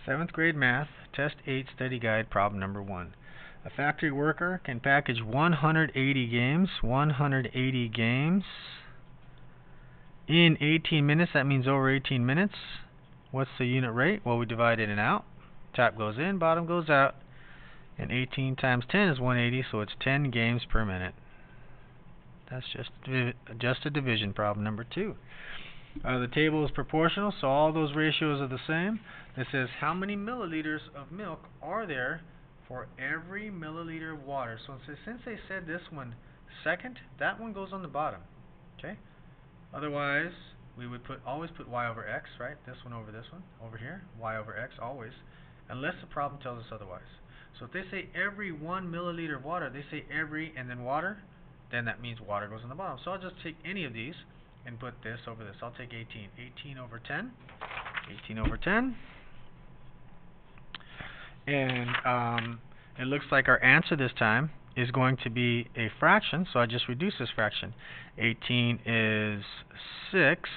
7th grade math, test 8, study guide, problem number 1. A factory worker can package 180 games in 18 minutes. That means over 18 minutes. What's the unit rate? Well, we divide in and out. Top goes in, bottom goes out. And 18 times 10 is 180, so it's 10 games per minute. That's just a division problem. Number 2. The table is proportional, so all those ratios are the same. It says how many milliliters of milk are there for every milliliter of water. So since they said this one second, that one goes on the bottom. Okay. Otherwise, we would always put y over x, right? This one over this one over here, y over x always, unless the problem tells us otherwise. So if they say every 1 milliliter of water, they say every and then water, then that means water goes on the bottom. So I'll just take any of these and put this over this. I'll take 18. 18 over 10. 18 over 10. And it looks like our answer this time is going to be a fraction, so I just reduce this fraction. 18 is 6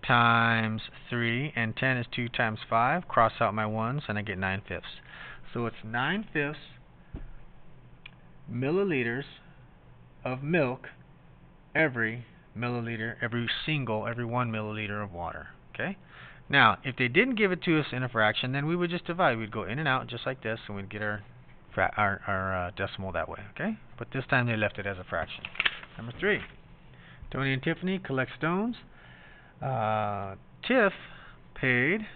times 3, and 10 is 2 times 5. Cross out my 1s, and I get 9/5. So it's 9/5 milliliters of milk every 1 milliliter of water. Okay? Now, if they didn't give it to us in a fraction, then we would just divide. We'd go in and out just like this, and we'd get our decimal that way. Okay? But this time they left it as a fraction. Number 3. Tony and Tiffany collect stones. Tiff paid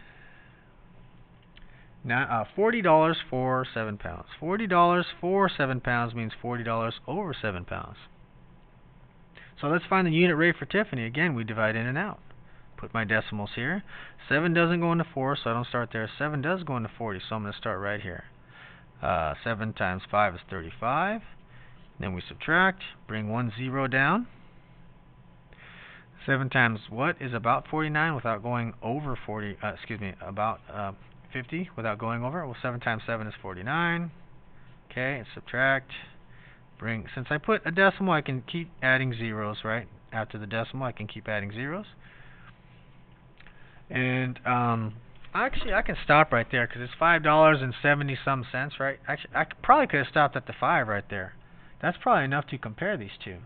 $40 for 7 pounds. $40 for 7 pounds means $40 over 7 pounds. So let's find the unit rate for Tiffany. Again, we divide in and out. Put my decimals here. 7 doesn't go into 4, so I don't start there. 7 does go into 40, so I'm going to start right here. 7 times 5 is 35. Then we subtract, bring 1 0 down. 7 times what is about 49 without going over 40, about 50 without going over? Well, 7 times 7 is 49. Okay, and subtract. Since I put a decimal, I can keep adding zeros, right? After the decimal, I can keep adding zeros. And actually, I can stop right there because it's $5.70 some, right? Actually, I probably could have stopped at the 5 right there. That's probably enough to compare these two.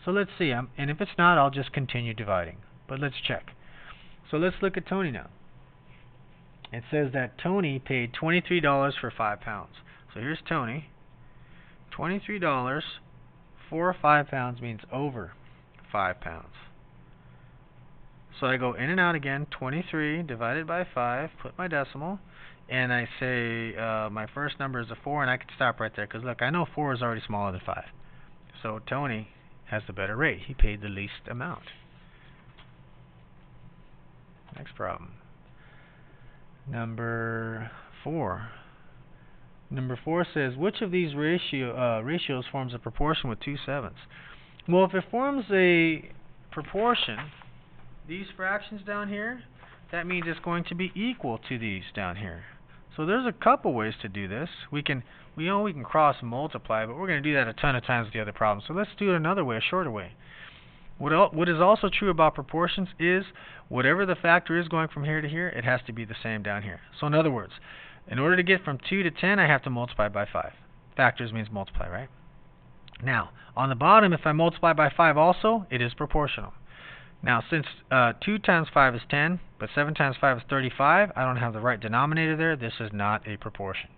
So let's see. And if it's not, I'll just continue dividing. But let's check. So let's look at Tony now. It says that Tony paid $23 for 5 pounds. So here's Tony. $23 for 5 pounds means over 5 pounds. So I go in and out again. 23 divided by 5. Put my decimal. And I say my first number is a 4. And I can stop right there. Because look, I know 4 is already smaller than 5. So Tony has the better rate. He paid the least amount. Next problem. Number 4. Number 4 says, which of these ratios forms a proportion with 2 sevenths? Well, if it forms a proportion, these fractions down here, that means it's going to be equal to these down here. So there's a couple ways to do this. We know we can cross multiply, but we're going to do that a ton of times with the other problems. So let's do it another way, a shorter way. What is also true about proportions is whatever the factor is going from here to here, it has to be the same down here. So in other words, in order to get from 2 to 10, I have to multiply by 5. Factors means multiply, right? Now, on the bottom, if I multiply by 5 also, it is proportional. Now, since 2 times 5 is 10, but 7 times 5 is 35, I don't have the right denominator there. This is not a proportion.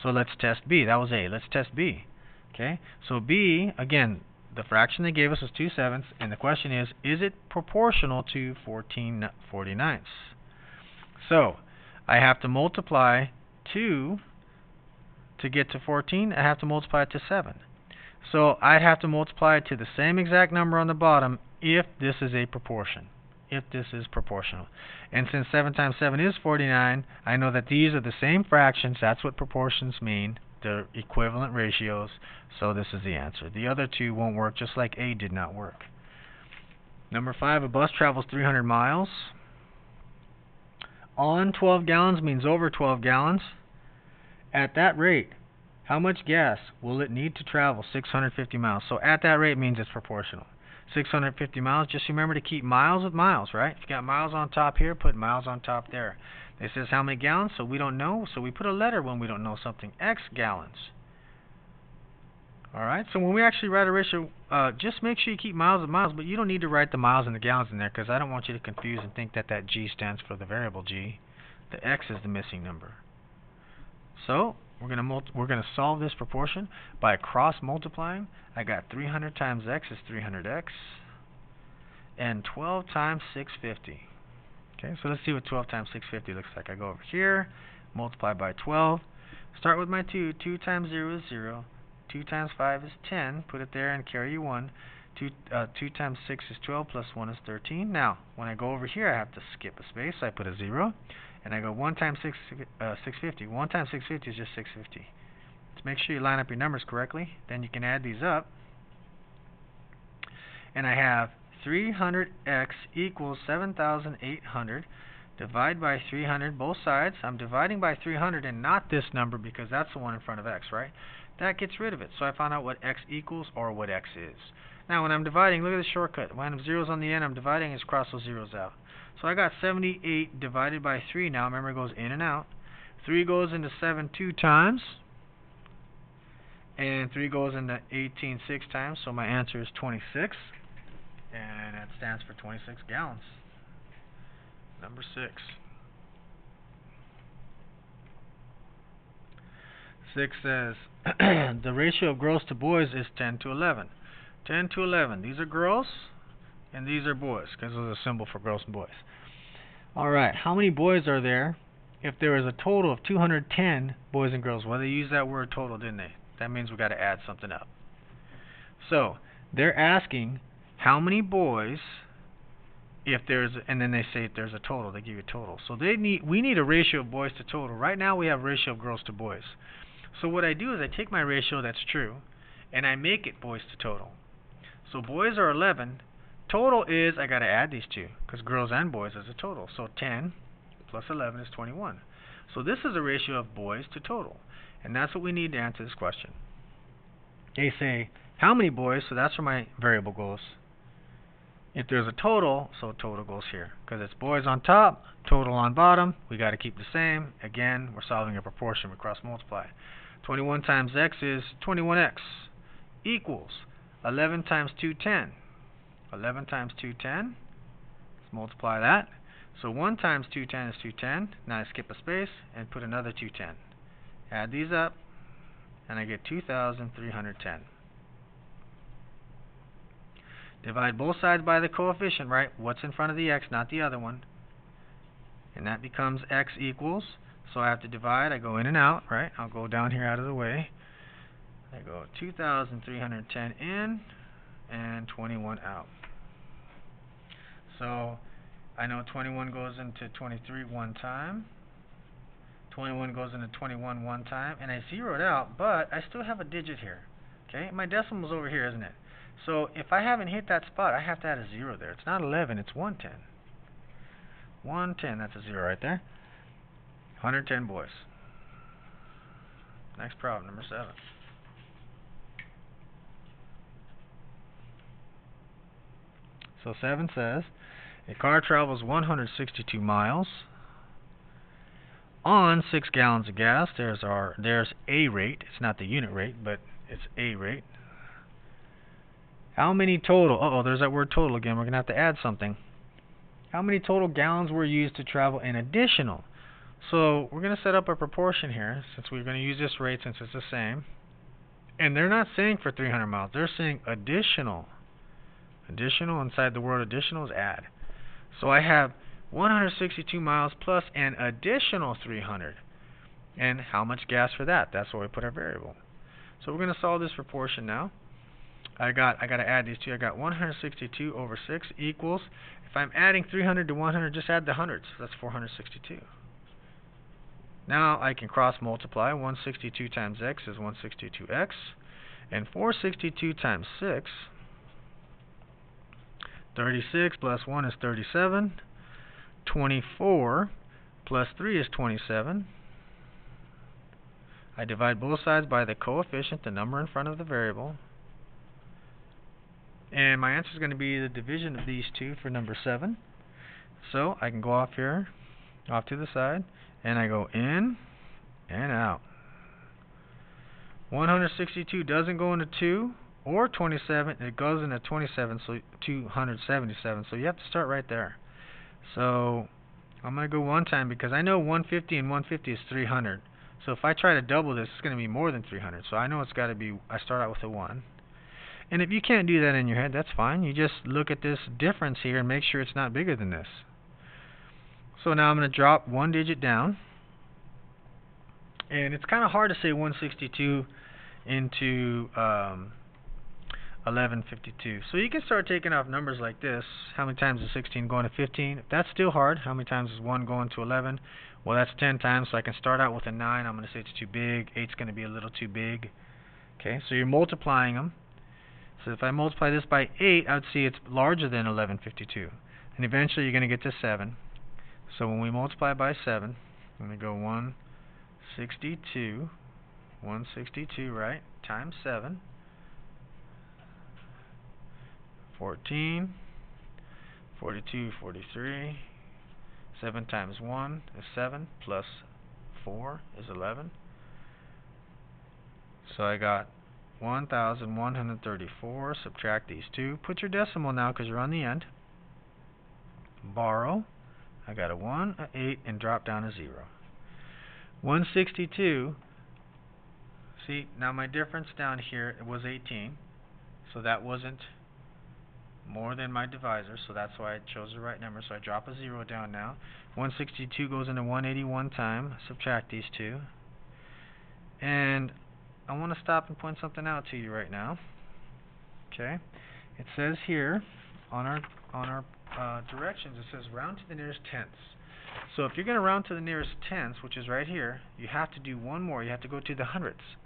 So let's test B. That was A. Let's test B. Okay? So B, again, the fraction they gave us was 2 sevenths, and the question is it proportional to 14/49? So I have to multiply 2 to get to 14. I have to multiply it to 7. So I'd have to multiply it to the same exact number on the bottom if this is a proportion, if this is proportional. And since 7 times 7 is 49, I know that these are the same fractions. That's what proportions mean. They're equivalent ratios, so this is the answer. The other two won't work, just like A did not work. Number 5, a bus travels 300 miles. On 12 gallons means over 12 gallons. At that rate, how much gas will it need to travel 650 miles? So at that rate means it's proportional. 650 miles, just remember to keep miles with miles, right? If you got miles on top here, put miles on top there. It says how many gallons, so we don't know, so we put a letter when we don't know something. X gallons. Alright, so when we actually write a ratio, just make sure you keep miles and miles, but you don't need to write the miles and the gallons in there, because I don't want you to confuse and think that that G stands for the variable G. The X is the missing number. So we're gonna solve this proportion by cross multiplying. I got 300 times X is 300X, and 12 times 650. Okay, so let's see what 12 times 650 looks like. I go over here, multiply by 12. Start with my 2. 2 times 0 is 0. 2 times 5 is 10. Put it there and carry 1. 2 times 6 is 12 plus 1 is 13. Now, when I go over here, I have to skip a space. So I put a 0. And I go 1 times 650. 1 times 650 is just 650. Let's make sure you line up your numbers correctly. Then you can add these up. And I have 300x equals 7,800. Divide by 300 both sides. I'm dividing by 300 and not this number because that's the one in front of x, right? That gets rid of it. So I found out what x equals or what x is. Now when I'm dividing, look at the shortcut. When I have zeros on the end, I'm dividing, is cross those zeros out. So I got 78 divided by 3 now. Remember, it goes in and out. 3 goes into 7 2 times. And 3 goes into 18 6 times. So my answer is 26. And that stands for 26 gallons. Number 6. 6 says the ratio of girls to boys is 10 to 11. 10 to 11. These are girls and these are boys because there's a symbol for girls and boys. Alright, how many boys are there if there is a total of 210 boys and girls? Well, they used that word total, didn't they? That means we've got to add something up. So, they're asking how many boys if there's, and then they say if there's a total, they give you a total. So we need a ratio of boys to total. Right now we have a ratio of girls to boys. So what I do is I take my ratio that's true and I make it boys to total. So boys are 11. Total is, I got to add these two because girls and boys is a total. So 10 plus 11 is 21. So this is a ratio of boys to total. And that's what we need to answer this question. They say how many boys, so that's where my variable goes. If there's a total, so total goes here. Because it's boys on top, total on bottom, we got to keep the same. Again, we're solving a proportion, we cross multiply. 21 times x is 21x equals 11 times 210. 11 times 210, let's multiply that. So 1 times 210 is 210. Now I skip a space and put another 210. Add these up, and I get 2,310. Divide both sides by the coefficient, right? What's in front of the x, not the other one. And that becomes x equals, so I have to divide. I go in and out, right? I'll go down here out of the way. I go 2,310 in and 21 out. So I know 21 goes into 23 one time. 21 goes into 21 one time. And I zeroed out, but I still have a digit here. Okay? My decimal's over here, isn't it? So if I haven't hit that spot, I have to add a 0 there. It's not 11, it's 110. 110, that's a 0 right there. 110 boys. Next problem, number 7. So 7 says, a car travels 162 miles on 6 gallons of gas. There's A rate. It's not the unit rate, but it's A rate. How many total, there's that word total again. We're going to have to add something. How many total gallons were used to travel in additional? So we're going to set up a proportion here, since we're going to use this rate since it's the same. And they're not saying for 300 miles. They're saying additional. Additional, inside the word additional is add. So I have 162 miles plus an additional 300. And how much gas for that? That's where we put our variable. So we're going to solve this proportion now. I got to add these two. I got 162 over 6 equals, if I'm adding 300 to 100, just add the hundreds. That's 462. Now I can cross multiply. 162 times x is 162x. And 462 times 6, 36 plus 1 is 37. 24 plus 3 is 27. I divide both sides by the coefficient, the number in front of the variable. And my answer is going to be the division of these two for number 7. So I can go off here off to the side, and I go in and out. 162 doesn't go into 2 or 27, it goes into 27, so 277, so you have to start right there. So I'm going to go one time because I know 150 and 150 is 300. So if I try to double this, it's going to be more than 300. So I know it's got to be, I start out with a 1. And if you can't do that in your head, that's fine. You just look at this difference here and make sure it's not bigger than this. So now I'm going to drop one digit down. And it's kind of hard to say 162 into 1152. So you can start taking off numbers like this. How many times is 16 going to 15? If that's still hard, how many times is 1 going to 11? Well, that's 10 times, so I can start out with a 9. I'm going to say it's too big. 8's going to be a little too big. Okay, so you're multiplying them. So if I multiply this by 8, I would see it's larger than 1152. And eventually you're going to get to 7. So when we multiply by 7, I'm going to go 162, right, times 7. 14, 42, 43. 7 times 1 is 7, plus 4 is 11. So I got 1,134. Subtract these two. Put your decimal now because you're on the end. Borrow. I got a 1, a 8, and drop down a 0. 162. See, now my difference down here was 18. So that wasn't more than my divisor, so that's why I chose the right number. So I drop a 0 down now. 162 goes into 181 time. Subtract these two. And I want to stop and point something out to you right now. Okay, it says here on our directions, it says round to the nearest tenths. So if you're going to round to the nearest tenths, which is right here, you have to do one more. You have to go to the hundredths.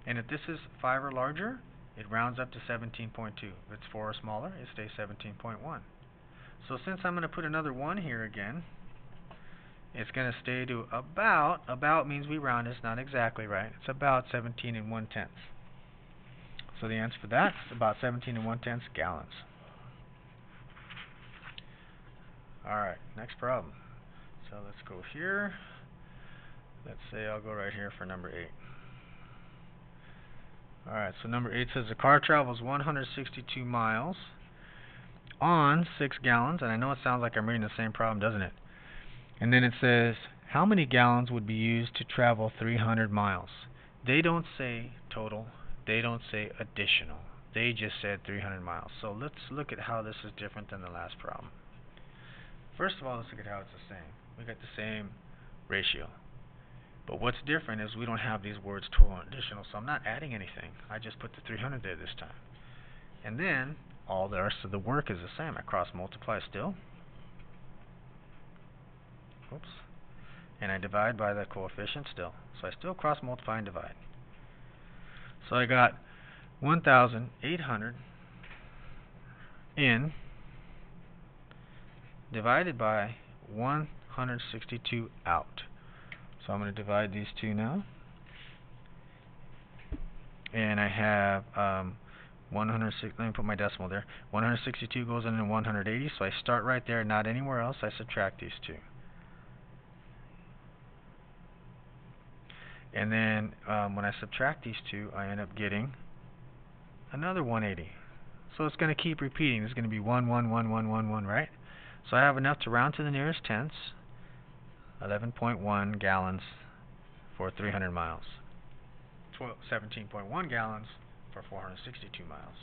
And if this is 5 or larger, it rounds up to 17.2. If it's 4 or smaller, it stays 17.1. So since I'm going to put another 1 here again, it's going to stay to about. About means we round, it's not exactly right. It's about 17 and 1/10. So the answer for that is about 17 and 1/10 gallons. Alright, next problem. So let's go here. Let's say I'll go right here for number 8. Alright, so number 8 says the car travels 162 miles on 6 gallons. And I know it sounds like I'm reading the same problem, doesn't it? And then it says, how many gallons would be used to travel 300 miles? They don't say total. They don't say additional. They just said 300 miles. So let's look at how this is different than the last problem. First of all, let's look at how it's the same. We got the same ratio. But what's different is we don't have these words total and additional, so I'm not adding anything. I just put the 300 there this time. And then all the rest of the work is the same. I cross multiply still. Oops. And I divide by the coefficient still. So I still cross multiply and divide. So I got 1,800 in divided by 162 out. So I'm going to divide these two now. And I have 106, let me put my decimal there. 162 goes into 180, so I start right there, not anywhere else. I subtract these two. And then when I subtract these two, I end up getting another 180. So it's going to keep repeating. It's going to be 1, 1, 1, 1, 1, 1, right? So I have enough to round to the nearest tenths, 11.1 gallons for 300 miles. 17.1 gallons for 462 miles.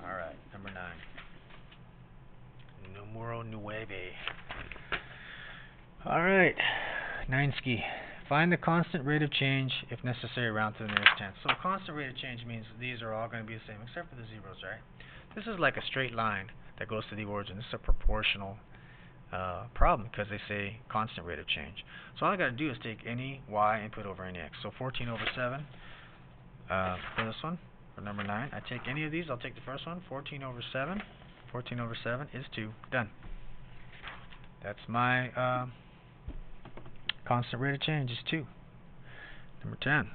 Alright, number 9. Numero 9. Alright, 9 ski. Find the constant rate of change, if necessary, round to the nearest tenth. So constant rate of change means these are all going to be the same, except for the zeros, right? This is like a straight line that goes to the origin. This is a proportional problem because they say constant rate of change. So all I got to do is take any y and put over any x. So 14 over 7 for this one, for number 9. I take any of these. I'll take the first one. 14 over 7. 14 over 7 is 2. Done. That's my constant rate of change is 2. Number 10.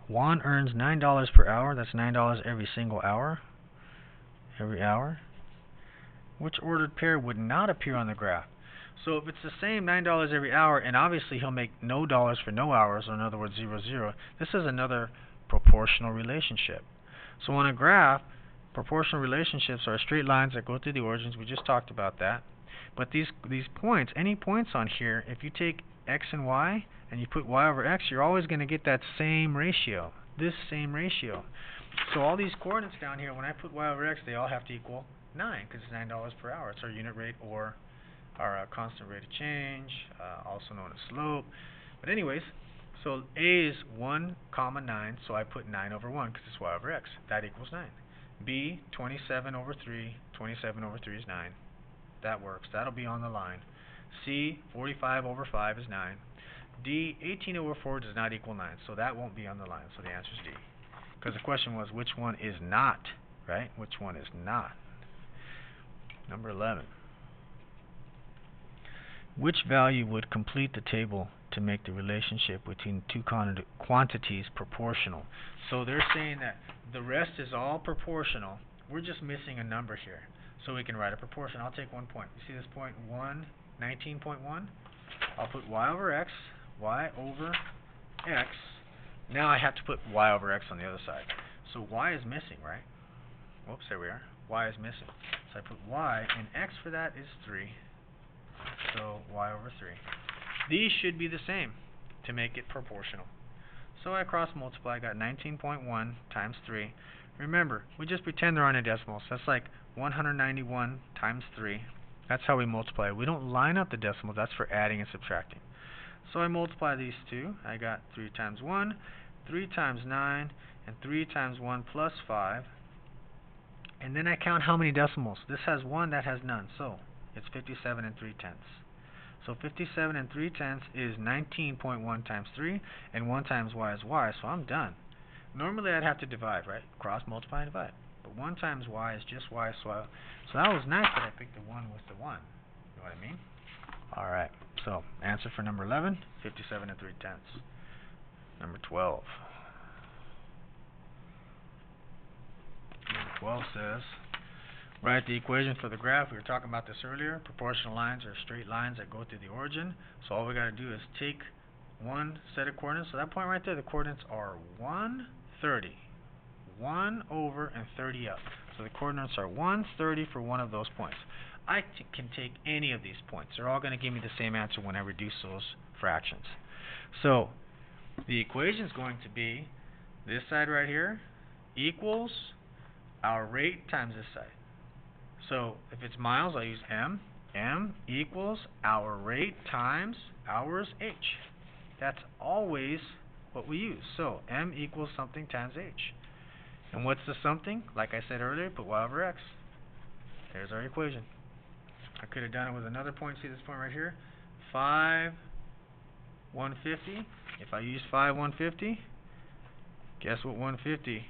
Juan earns $9 per hour. That's $9 every single hour. Every hour. Which ordered pair would not appear on the graph? So if it's the same $9 every hour, and obviously he'll make no dollars for no hours, or in other words 0, 0, this is another proportional relationship. So on a graph, proportional relationships are straight lines that go through the origins. We just talked about that. But these points, any points on here, if you take x and y and you put y over x, you're always going to get that same ratio, this same ratio. So all these coordinates down here, when I put y over x, they all have to equal 9, because it's $9 per hour. It's our unit rate, or our constant rate of change, also known as slope. But anyways, so a is 1, 9, so I put 9 over 1 because it's y over x. That equals 9. B, 27 over 3. 27 over 3 is 9. That works. That'll be on the line. C, 45 over 5 is 9. D, 18 over 4 does not equal 9, so that won't be on the line. So the answer is D. Because the question was, which one is not, right? Which one is not? Number 11. Which value would complete the table to make the relationship between two quantities proportional? So they're saying that the rest is all proportional. We're just missing a number here. So we can write a proportion. I'll take 1 point. You see this point 1, 19.1? I'll put y over x, y over x. Now I have to put y over x on the other side. So y is missing, right? Whoops, there we are. Y is missing. So I put y, and x for that is 3. So y over 3. These should be the same to make it proportional. So I cross multiply. I got 19.1 times 3. Remember, we just pretend they're on a decimal. So that's like 191 times 3. That's how we multiply. We don't line up the decimals. That's for adding and subtracting. So I multiply these two. I got 3 times 1, 3 times 9, and 3 times 1 plus 5. And then I count how many decimals. This has 1, that has none. So it's 57 and 3/10. So 57 and 3/10 is 19.1 times 3, and 1 times y is y, so I'm done. Normally I'd have to divide, right? Cross, multiply, and divide. But 1 times y is just y, so that was nice that I picked the 1 with the 1. You know what I mean? Alright, so answer for number 11, 57 and 3/10. Number 12. Number 12 says, write the equation for the graph. We were talking about this earlier. Proportional lines are straight lines that go through the origin. So all we got to do is take one set of coordinates. So that point right there, the coordinates are 1, 30. 1 over and 30 up. So the coordinates are 1, 30 for one of those points. I can take any of these points. They're all going to give me the same answer when I reduce those fractions. So the equation is going to be this side right here equals our rate times this side. So if it's miles, I'll use M. M equals our rate times hours H. That's always what we use. So M equals something times H. And what's the something? Like I said earlier, put y over x. There's our equation. I could have done it with another point. See this point right here? 5, 150. If I use 5, 150, guess what 150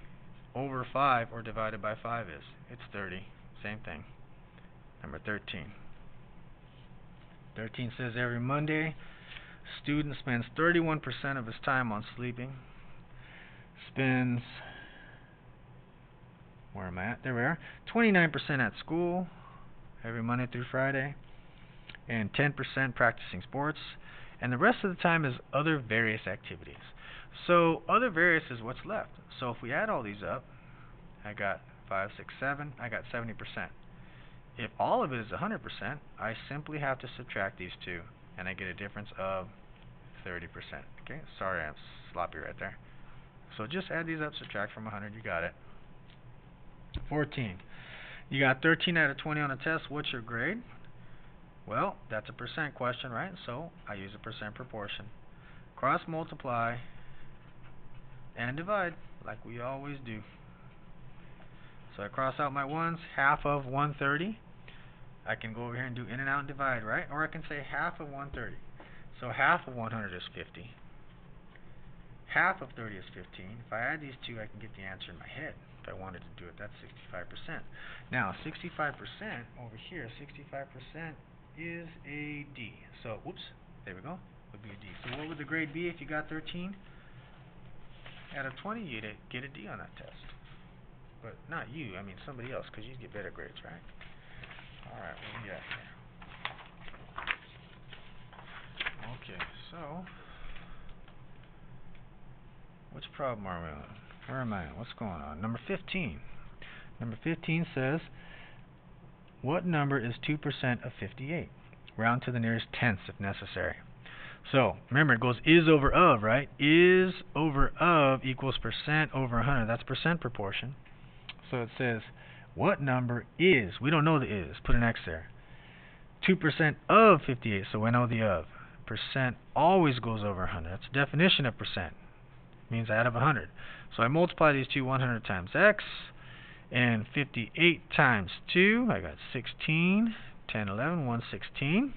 over 5 or divided by 5 is? It's 30. Same thing. Number 13. 13 says every Monday, student spends 31% of his time on sleeping. Spends, where am I at? There we are. 29% at school, every Monday through Friday, and 10% practicing sports. And the rest of the time is other various activities. So other various is what's left. So if we add all these up, I got 5, 6, 7, I got 70%. If all of it is 100%, I simply have to subtract these two, and I get a difference of 30%. Okay, sorry I'm sloppy right there. So just add these up, subtract from 100, you got it. 14. You got 13 out of 20 on a test, what's your grade? Well, that's a percent question, right? So I use a percent proportion. Cross multiply and divide, like we always do. So I cross out my ones, half of 130. I can go over here and do in and out and divide, right? Or I can say half of 130. So half of 100 is 50. Half of 30 is 15. If I add these two, I can get the answer in my head. If I wanted to do it, that's 65%. Now, 65% over here, 65% is a D. So, whoops, there we go, would be a D. So what would the grade be if you got 13? Out of 20, you'd get a D on that test. But not you, I mean somebody else, because you get better grades, right? Alright, what do we got here? So, which problem are we on? Where am I? What's going on? Number 15. Number 15 says, what number is 2% of 58? Round to the nearest tenths if necessary. So, remember, it goes is over of, right? Is over of equals percent over 100. That's percent proportion. So it says, what number is? We don't know the is. Put an X there. 2% of 58, so we know the of. Percent always goes over 100. That's the definition of percent. It means out of 100. So I multiply these two, 100 times x, and 58 times 2. I got 16, 10, 11, 116.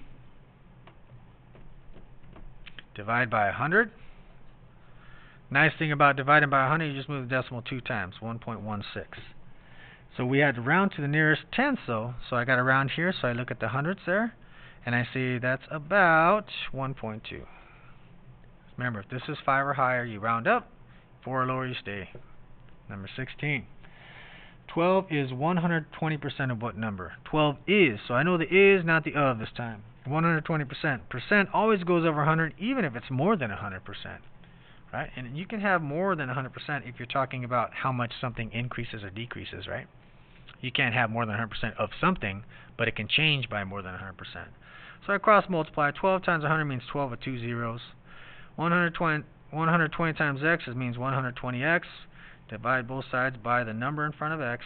Divide by 100. Nice thing about dividing by 100, you just move the decimal 2 times, 1.16. So we had to round to the nearest tenth, though. So I got to round here, so I look at the hundredths there, and I see that's about 1.2. Remember, if this is 5 or higher, you round up. 4 or lower, you stay. Number 16. 12 is 120% of what number? 12 is. So I know the is, not the of this time. 120%. Percent always goes over 100, even if it's more than 100%. Right? And you can have more than 100% if you're talking about how much something increases or decreases, right? You can't have more than 100% of something, but it can change by more than 100%. So I cross multiply. 12 times 100 means 12 with 2 zeros. 120 times x means 120x. Divide both sides by the number in front of x.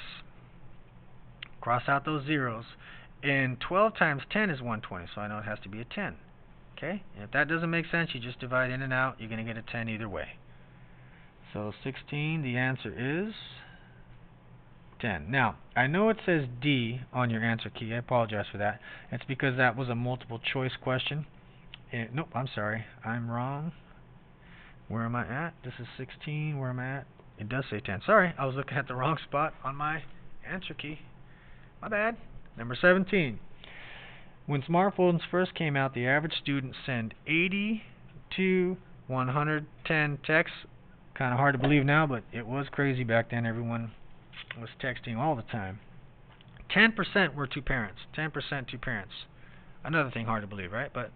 Cross out those zeros. And 12 times 10 is 120, so I know it has to be a 10. Okay? And if that doesn't make sense, you just divide in and out. You're going to get a 10 either way. So 16, the answer is 10. Now, I know it says D on your answer key. I apologize for that. It's because that was a multiple choice question. Nope, I'm sorry. I'm wrong. Where am I at? This is 16. Where am I at? It does say 10. Sorry, I was looking at the wrong spot on my answer key. My bad. Number 17. When smartphones first came out, the average student sent 80 to 110 texts. Kind of hard to believe now, but it was crazy back then. Everyone was texting all the time. 10% were to parents. 10% to parents. Another thing hard to believe, right? But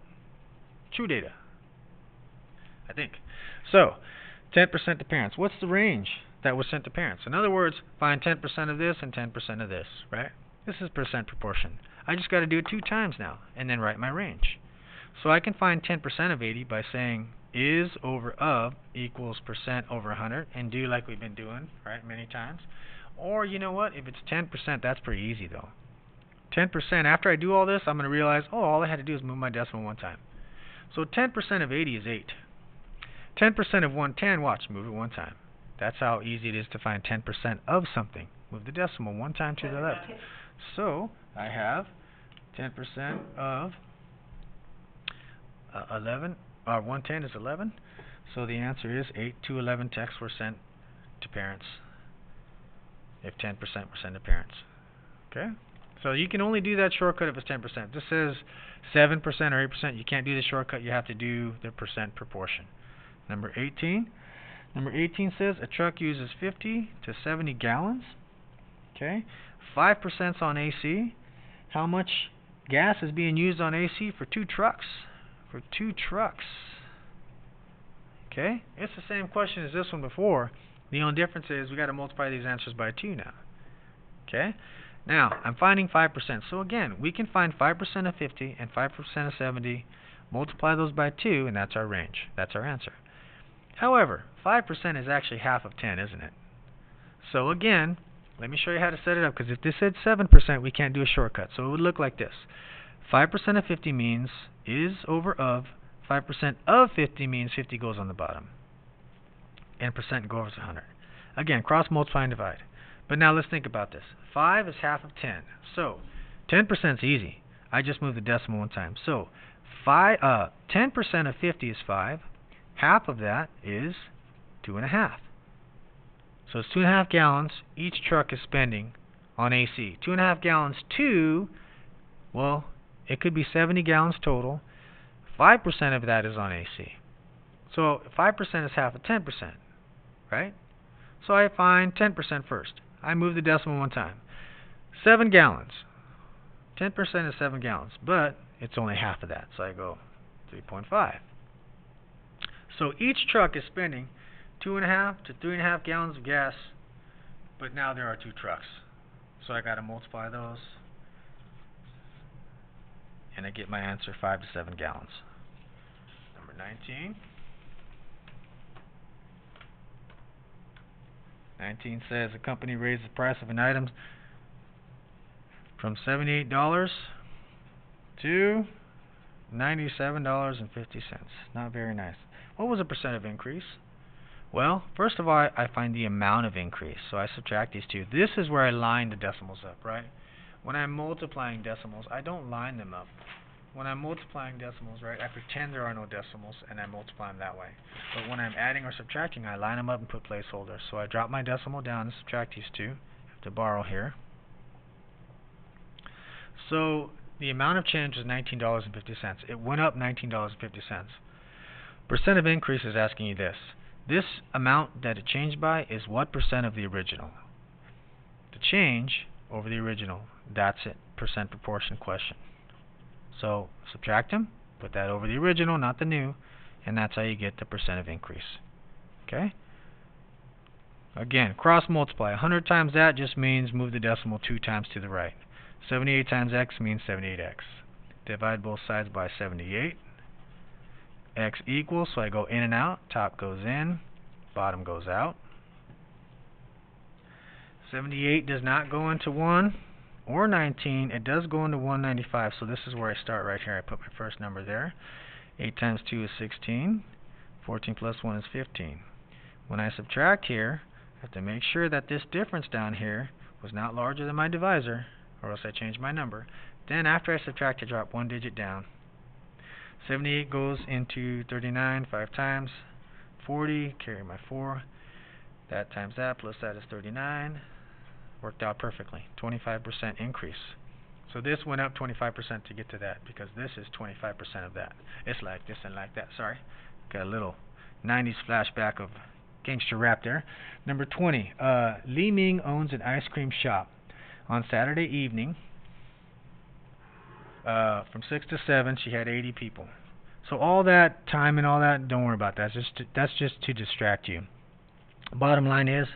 true data, I think. So, 10% to parents. What's the range that was sent to parents? In other words, find 10% of this and 10% of this, right? This is percent proportion. I just got to do it 2 times now, and then write my range. So I can find 10% of 80 by saying is over of equals percent over 100, and do like we've been doing, right, many times. Or, you know what, if it's 10%, that's pretty easy, though. 10%, after I do all this, I'm going to realize, oh, all I had to do is move my decimal 1 time. So 10% of 80 is 8. 10% of 110, watch, move it 1 time. That's how easy it is to find 10% of something. Move the decimal 1 time to the left. So I have 10% of 11, 110 is 11. So the answer is 8 to 11 texts were sent to parents if 10% were sent to parents. Okay? So you can only do that shortcut if it's 10%. This says 7% or 8%. You can't do the shortcut. You have to do the percent proportion. Number 18. Number 18 says a truck uses 50 to 70 gallons. Okay? 5% on AC. How much gas is being used on AC for 2 trucks? For 2 trucks. Okay? It's the same question as this one before. The only difference is we got to multiply these answers by 2 now. Okay? Now, I'm finding 5%. So again, we can find 5% of 50 and 5% of 70, multiply those by 2, and that's our range. That's our answer. However, 5% is actually half of 10, isn't it? So again, let me show you how to set it up, because if this said 7%, we can't do a shortcut. So it would look like this. 5% of 50 means is over of. 5% of 50 means 50 goes on the bottom. And percent goes over 100. Again, cross multiply and divide. But now let's think about this. 5 is half of 10. So 10% is easy. I just moved the decimal 1 time. So 10% of 50 is 5. Half of that is 2.5. So it's 2.5 gallons each truck is spending on AC. 2.5 gallons to, well, it could be 70 gallons total. 5% of that is on AC. So 5% is half of 10%, right? So I find 10% first. I move the decimal 1 time. 7 gallons. 10% is 7 gallons, but it's only half of that. So I go 3.5. So each truck is spending 2.5 to 3.5 gallons of gas, but now there are 2 trucks. So I got to multiply those, and I get my answer 5 to 7 gallons. Number 19. 19 says a company raised the price of an item from $78 to $97.50. Not very nice. What was the percent of increase? Well, first of all, I find the amount of increase. So I subtract these two. This is where I line the decimals up, right? When I'm multiplying decimals, I don't line them up. When I'm multiplying decimals, right, I pretend there are no decimals and I multiply them that way. But when I'm adding or subtracting, I line them up and put placeholders. So I drop my decimal down and subtract these two. I have to borrow here. So the amount of change is $19.50. It went up $19.50. Percent of increase is asking you this. This amount that it changed by is what percent of the original? The change over the original, that's it. Percent proportion question. So subtract them, put that over the original, not the new, and that's how you get the percent of increase. Okay? Again, cross multiply. 100 times that just means move the decimal 2 times to the right. 78 times x means 78x. Divide both sides by 78. X equals, so I go in and out. Top goes in, bottom goes out. 78 does not go into 1 or 19. It does go into 195, so this is where I start right here. I put my first number there. 8 times 2 is 16. 14 plus 1 is 15. When I subtract here, I have to make sure that this difference down here was not larger than my divisor, or else I change my number. Then after I subtract, I drop 1 digit down. 78 goes into 39 5 times. 40, carry my 4. That times that plus that is 39. Worked out perfectly. 25% increase. So this went up 25% to get to that, because this is 25% of that. It's like this and like that. Sorry. Got a little 90s flashback of gangster rap there. Number 20. Li Ming owns an ice cream shop. On Saturday evening, from 6 to 7, she had 80 people. So all that time and all that, don't worry about that. That's just to distract you. Bottom line is,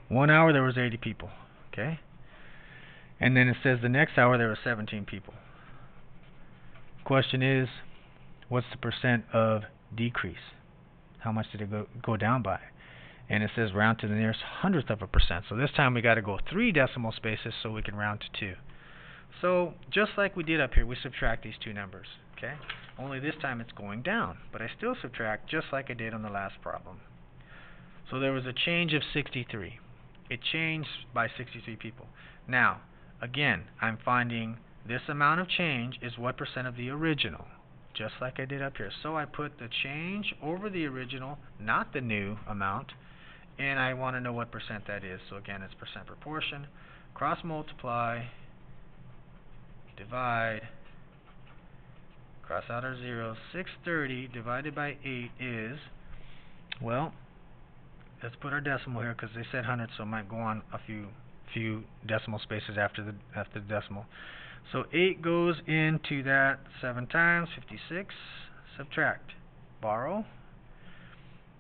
1 hour there was 80 people. Okay? And then it says the next hour there were 17 people. Question is, what's the percent of decrease? How much did it go down by? And it says round to the nearest hundredth of a percent. So this time we got to go 3 decimal spaces so we can round to 2. So just like we did up here, we subtract these 2 numbers. Okay? Only this time it's going down, but I still subtract just like I did on the last problem. So there was a change of 63. It changed by 63 people. Now, again, I'm finding this amount of change is what percent of the original, just like I did up here. So I put the change over the original, not the new amount, and I want to know what percent that is. So again, it's percent proportion. Cross multiply, divide, cross out our zeros. 630 divided by 8 is, well, let's put our decimal here because they said 100, so it might go on a few decimal spaces after the decimal. So 8 goes into that 7 times, 56. Subtract, borrow.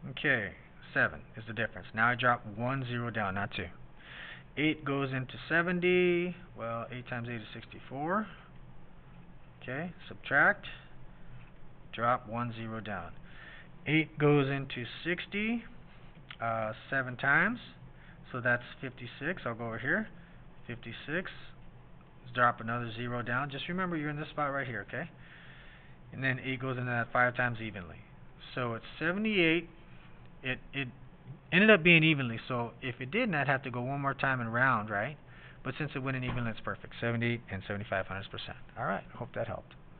Okay, 7 is the difference. Now I drop 1 0 down, not 2. 8 goes into 70. Well, 8 times 8 is 64. Okay, subtract, drop 1 0 down. 8 goes into 60. 7 times, so that's 56. I'll go over here. 56. Let's drop another 0 down. Just remember you're in this spot right here, okay? And then 8 goes into that 5 times evenly. So it's 78. It ended up being evenly, so if it didn't, I'd have to go one more time and round, right? But since it went in evenly, it's perfect. 78 and 75 100%. All right, hope that helped.